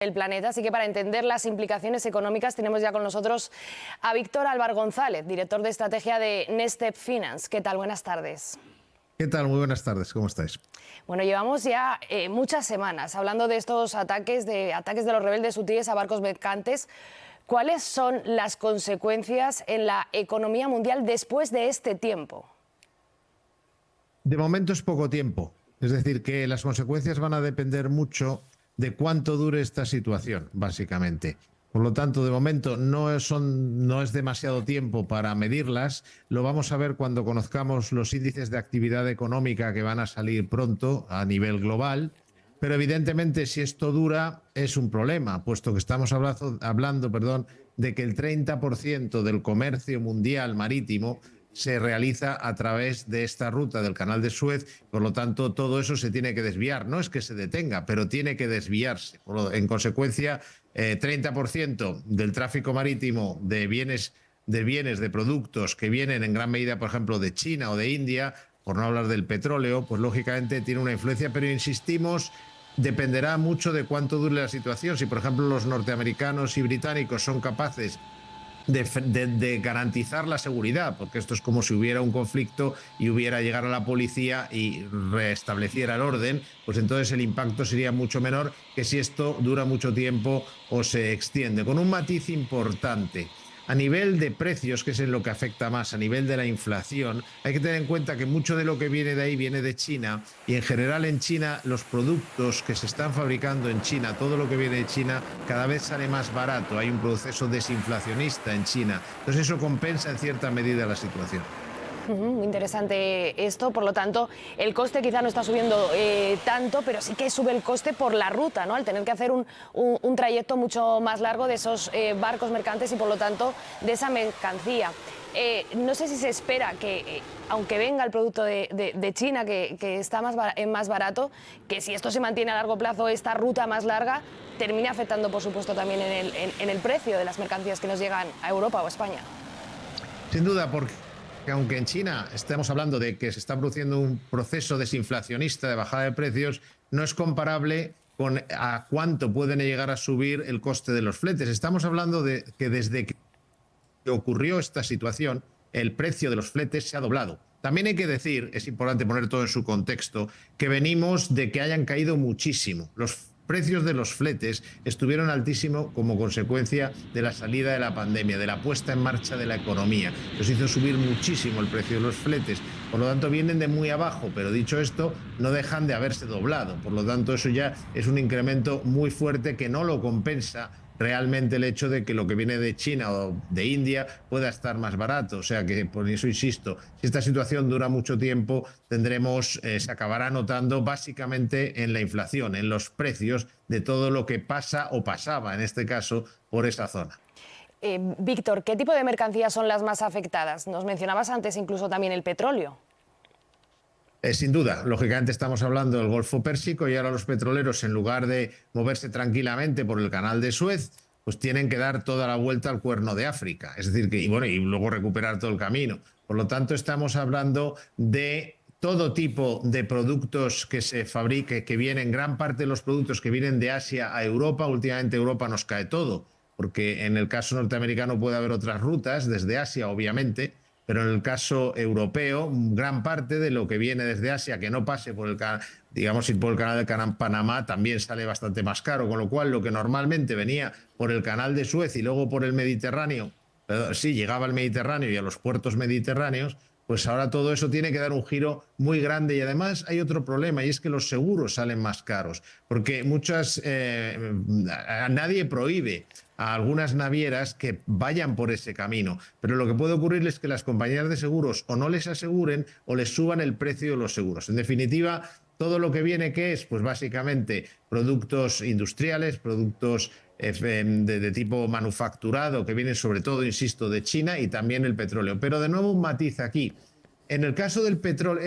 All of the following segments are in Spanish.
el planeta, así que para entender las implicaciones económicas tenemos ya con nosotros a Víctor Álvar González, director de estrategia de Nestep Finance. ¿Qué tal? Buenas tardes. ¿Qué tal? Muy buenas tardes, ¿cómo estáis? Bueno, llevamos ya muchas semanas hablando de estos ataques de los rebeldes hutíes a barcos mercantes. ¿Cuáles son las consecuencias en la economía mundial después de este tiempo? De momento es poco tiempo, es decir, que las consecuencias van a depender mucho de cuánto dure esta situación, básicamente. Por lo tanto, de momento no es demasiado tiempo para medirlas. Lo vamos a ver cuando conozcamos los índices de actividad económica que van a salir pronto a nivel global. Pero evidentemente, si esto dura, es un problema, puesto que estamos hablando de que el 30% del comercio mundial marítimo se realiza a través de esta ruta del Canal de Suez. Por lo tanto, todo eso se tiene que desviar. No es que se detenga, pero tiene que desviarse. En consecuencia, 30% del tráfico marítimo de bienes, de productos que vienen en gran medida, por ejemplo, de China o de India, por no hablar del petróleo, pues lógicamente tiene una influencia, pero insistimos, dependerá mucho de cuánto dure la situación. Si, por ejemplo, los norteamericanos y británicos son capaces de garantizar la seguridad, porque esto es como si hubiera un conflicto y hubiera llegar a la policía y restableciera el orden, pues entonces el impacto sería mucho menor que si esto dura mucho tiempo o se extiende. Con un matiz importante. A nivel de precios, que es en lo que afecta más, a nivel de la inflación, hay que tener en cuenta que mucho de lo que viene de ahí viene de China, y en general en China los productos que se están fabricando en China, todo lo que viene de China, cada vez sale más barato. Hay un proceso desinflacionista en China. Entonces eso compensa en cierta medida la situación. Muy interesante esto, por lo tanto, el coste quizá no está subiendo tanto, pero sí que sube el coste por la ruta, ¿no? Al tener que hacer un trayecto mucho más largo de esos barcos mercantes y, por lo tanto, de esa mercancía. No sé si se espera que, aunque venga el producto de China, que está más barato, que si esto se mantiene a largo plazo, esta ruta más larga, termine afectando, por supuesto, también en el precio de las mercancías que nos llegan a Europa o a España. Sin duda, porque aunque en China estemos hablando de que se está produciendo un proceso desinflacionista de bajada de precios, no es comparable con a cuánto pueden llegar a subir el coste de los fletes. Estamos hablando de que desde que ocurrió esta situación, el precio de los fletes se ha doblado. También hay que decir, es importante poner todo en su contexto, que venimos de que hayan caído muchísimo. Los precios de los fletes estuvieron altísimos como consecuencia de la salida de la pandemia, de la puesta en marcha de la economía. Los hizo subir muchísimo el precio de los fletes. Por lo tanto, vienen de muy abajo, pero dicho esto, no dejan de haberse doblado. Por lo tanto, eso ya es un incremento muy fuerte que no lo compensa realmente el hecho de que lo que viene de China o de India pueda estar más barato. O sea que, por eso insisto, si esta situación dura mucho tiempo, se acabará notando básicamente en la inflación, en los precios de todo lo que pasa o pasaba, en este caso, por esa zona. Víctor, ¿qué tipo de mercancías son las más afectadas? Nos mencionabas antes incluso también el petróleo. Sin duda, lógicamente estamos hablando del Golfo Pérsico y ahora los petroleros, en lugar de moverse tranquilamente por el Canal de Suez, pues tienen que dar toda la vuelta al Cuerno de África. Es decir, y luego recuperar todo el camino. Por lo tanto, estamos hablando de todo tipo de productos que se fabriquen, que vienen, gran parte de los productos que vienen de Asia a Europa. Últimamente Europa nos cae todo, porque en el caso norteamericano puede haber otras rutas desde Asia, obviamente, pero en el caso europeo, gran parte de lo que viene desde Asia, que no pase por el canal, digamos, ir por el canal de Panamá, también sale bastante más caro, con lo cual lo que normalmente venía por el canal de Suez y luego por el Mediterráneo, sí, llegaba al Mediterráneo y a los puertos mediterráneos, pues ahora todo eso tiene que dar un giro muy grande. Y además hay otro problema, y es que los seguros salen más caros, porque nadie prohíbe a algunas navieras que vayan por ese camino, pero lo que puede ocurrir es que las compañías de seguros o no les aseguren o les suban el precio de los seguros. En definitiva, todo lo que viene, ¿qué es? Pues básicamente productos industriales, productos de tipo manufacturado, que vienen sobre todo, insisto, de China, y también el petróleo. Pero de nuevo un matiz aquí. En el caso del petróleo,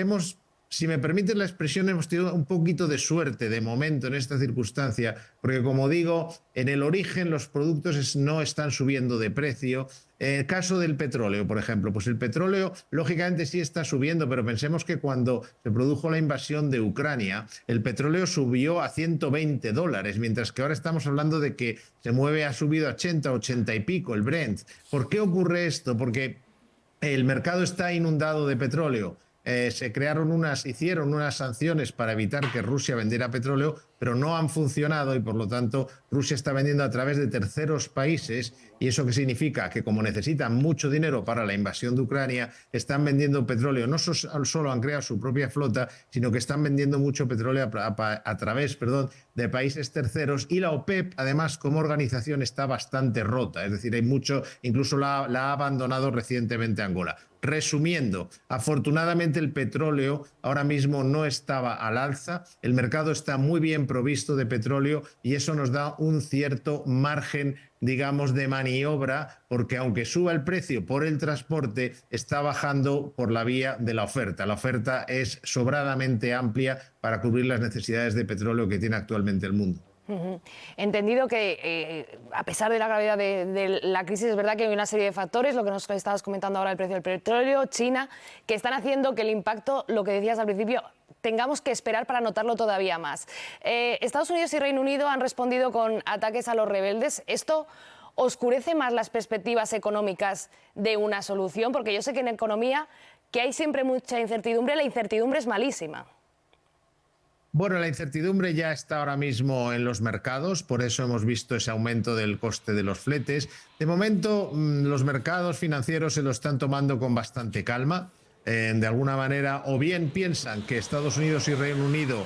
si me permiten la expresión, hemos tenido un poquito de suerte de momento en esta circunstancia, porque como digo, en el origen los productos no están subiendo de precio. El caso del petróleo, por ejemplo, pues el petróleo lógicamente sí está subiendo, pero pensemos que cuando se produjo la invasión de Ucrania, el petróleo subió a $120, mientras que ahora estamos hablando de que ha subido a 80, 80 y pico el Brent. ¿Por qué ocurre esto? Porque el mercado está inundado de petróleo. Hicieron unas sanciones para evitar que Rusia vendiera petróleo, pero no han funcionado y por lo tanto Rusia está vendiendo a través de terceros países. ¿Y eso qué significa? Que como necesitan mucho dinero para la invasión de Ucrania, están vendiendo petróleo. No solo han creado su propia flota, sino que están vendiendo mucho petróleo a través de países terceros. Y la OPEP, además, como organización, está bastante rota. Es decir, hay mucho, incluso la ha abandonado recientemente Angola. Resumiendo, afortunadamente el petróleo ahora mismo no estaba al alza, el mercado está muy bien provisto de petróleo y eso nos da un cierto margen, digamos, de maniobra, porque aunque suba el precio por el transporte, está bajando por la vía de la oferta. La oferta es sobradamente amplia para cubrir las necesidades de petróleo que tiene actualmente el mundo. Entendido que, a pesar de la gravedad de la crisis, es verdad que hay una serie de factores, lo que nos estabas comentando ahora, el precio del petróleo, China, que están haciendo que el impacto, lo que decías al principio, tengamos que esperar para notarlo todavía más. Estados Unidos y Reino Unido han respondido con ataques a los rebeldes. ¿Esto oscurece más las perspectivas económicas de una solución? Porque yo sé que en economía, que hay siempre mucha incertidumbre, la incertidumbre es malísima. Bueno, la incertidumbre ya está ahora mismo en los mercados, por eso hemos visto ese aumento del coste de los fletes. De momento, los mercados financieros se lo están tomando con bastante calma. De alguna manera, o bien piensan que Estados Unidos y Reino Unido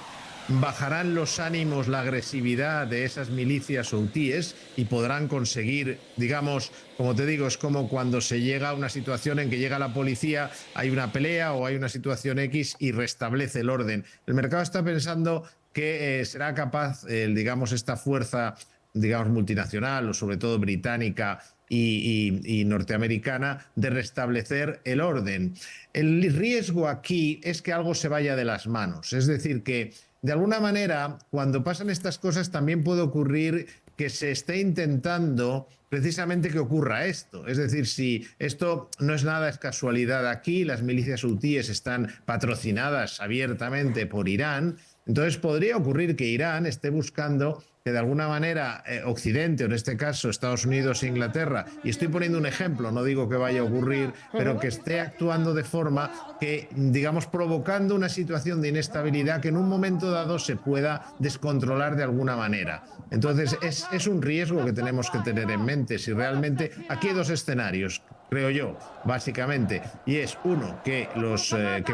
bajarán los ánimos, la agresividad de esas milicias houthíes y podrán conseguir, digamos, como te digo, es como cuando se llega a una situación en que llega la policía, hay una pelea o hay una situación X y restablece el orden. El mercado está pensando que será capaz, digamos, esta fuerza, digamos, multinacional o sobre todo británica y norteamericana de restablecer el orden. El riesgo aquí es que algo se vaya de las manos, es decir, que de alguna manera, cuando pasan estas cosas, también puede ocurrir que se esté intentando precisamente que ocurra esto. Es decir, si esto no es nada, es casualidad aquí, las milicias hutíes están patrocinadas abiertamente por Irán, entonces podría ocurrir que Irán esté buscando que de alguna manera Occidente, o en este caso Estados Unidos e Inglaterra, y estoy poniendo un ejemplo, no digo que vaya a ocurrir, pero que esté actuando de forma que, digamos, provocando una situación de inestabilidad que en un momento dado se pueda descontrolar de alguna manera. Entonces es un riesgo que tenemos que tener en mente. Si realmente, aquí hay dos escenarios, creo yo, básicamente, y es uno, que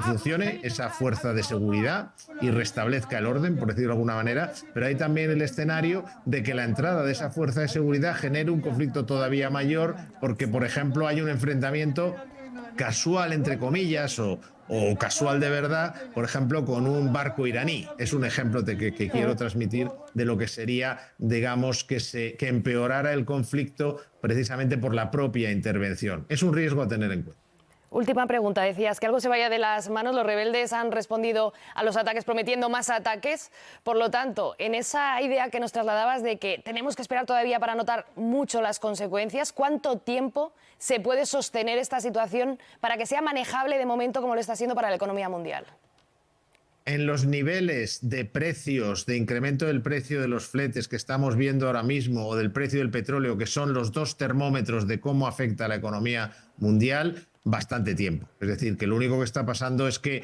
funcione esa fuerza de seguridad y restablezca el orden, por decirlo de alguna manera, pero hay también el escenario de que la entrada de esa fuerza de seguridad genere un conflicto todavía mayor, porque, por ejemplo, hay un enfrentamiento casual, entre comillas, o casual de verdad, por ejemplo, con un barco iraní. Es un ejemplo que quiero transmitir de lo que sería, digamos, que empeorara el conflicto precisamente por la propia intervención. Es un riesgo a tener en cuenta. Última pregunta, decías que algo se vaya de las manos, los rebeldes han respondido a los ataques prometiendo más ataques, por lo tanto, en esa idea que nos trasladabas de que tenemos que esperar todavía para notar mucho las consecuencias, ¿cuánto tiempo se puede sostener esta situación para que sea manejable de momento como lo está siendo para la economía mundial? En los niveles de precios, de incremento del precio de los fletes que estamos viendo ahora mismo o del precio del petróleo, que son los dos termómetros de cómo afecta a la economía mundial, bastante tiempo. Es decir, que lo único que está pasando es que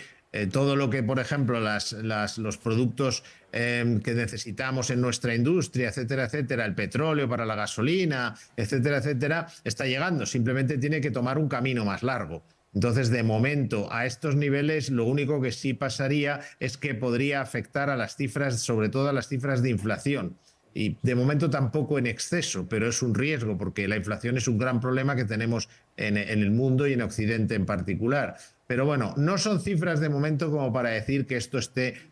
todo lo que, por ejemplo, los productos que necesitamos en nuestra industria, etcétera, etcétera, el petróleo para la gasolina, etcétera, etcétera, está llegando. Simplemente tiene que tomar un camino más largo. Entonces, de momento, a estos niveles, lo único que sí pasaría es que podría afectar a las cifras, sobre todo a las cifras de inflación. Y de momento tampoco en exceso, pero es un riesgo porque la inflación es un gran problema que tenemos en el mundo y en Occidente en particular. Pero bueno, no son cifras de momento como para decir que esto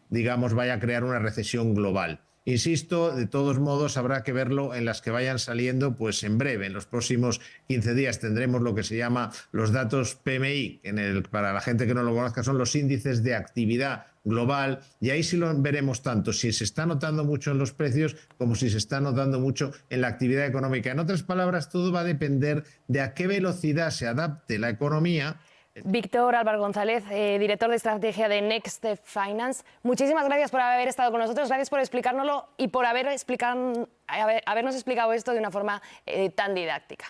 vaya a crear una recesión global. insisto, de todos modos habrá que verlo en las que vayan saliendo pues en breve. En los próximos 15 días tendremos lo que se llama los datos PMI, para la gente que no lo conozca son los índices de actividad global, y ahí sí lo veremos tanto si se está notando mucho en los precios como si se está notando mucho en la actividad económica. En otras palabras, todo va a depender de a qué velocidad se adapte la economía. Víctor Álvaro González, director de estrategia de Next Step Finance, muchísimas gracias por haber estado con nosotros, gracias por explicárnoslo y por habernos explicado esto de una forma tan didáctica.